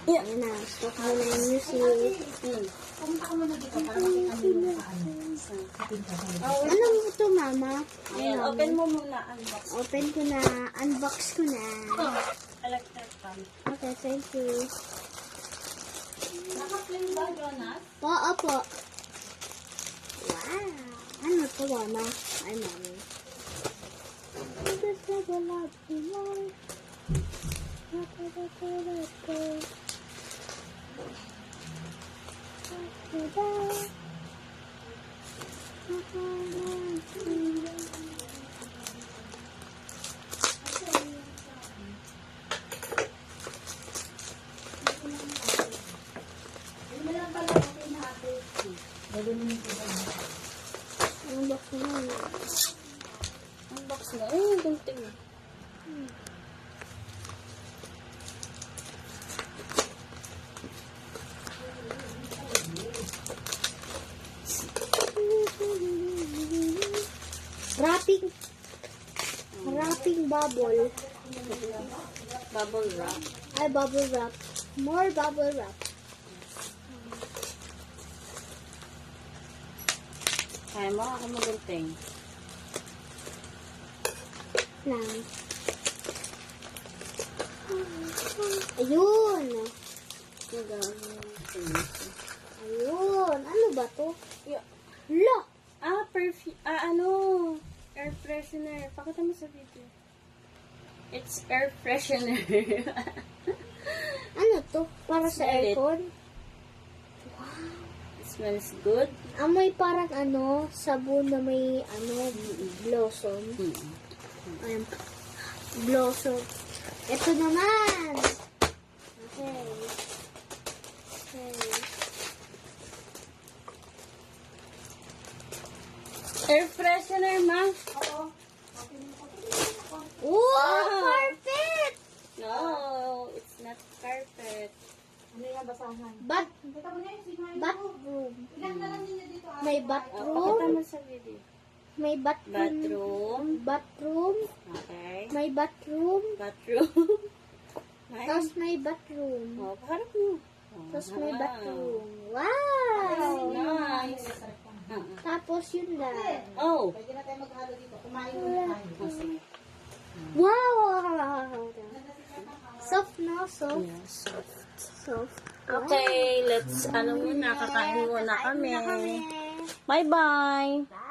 Ayan na. Stop mo na yung music. Pumunta ka muna dito para makita mo yung Ano mo ito, mama? Ayan, open mo muna. Unbox. Open ko na. Unbox ko na. Electric fan. Okay, thank you. Naka-clean ba, Jonas? Oo po. Wow. Ano to, mama? Ay, mami. Just like a love you more. Unbox na yun. Unbox na. Ay, gunting. Wrapping bubble. Bubble wrap. Ay, bubble wrap. More bubble wrap. Kaya mo ako magunting. Lang. Ayun. Ayun. Ano ba to? Lo! Perfume. Ano? Air freshener. Pakita mo sa video. It's air freshener. Ano to? Para sa Smell it. aircon? It smells good. Amoy parang sabon na may blossom. Ayan. Blossom. Ito naman. Okay. Air freshener, ma. Wow! Carpet! No, it's not carpet. Ano yan, basahan? Kita mo na yung sigahan. Bathroom. Ilan na lang ninyo dito? May Pakita bathroom. mo sa video. May bathroom. Bathroom. Bathroom. Okay. May bathroom. Bathroom. Tapos may bathroom. Oh, paharap mo. Tapos may bathroom. Wow! Nice. Tapos yun lang. Oh. Pwede na tayo maghalo dito. Kumain muna tayo. Oh, sige. Wow! Soft no? Soft. Yes. Soft. Okay, let's, muna, kakain muna kami. Kami. Bye-bye. Bye.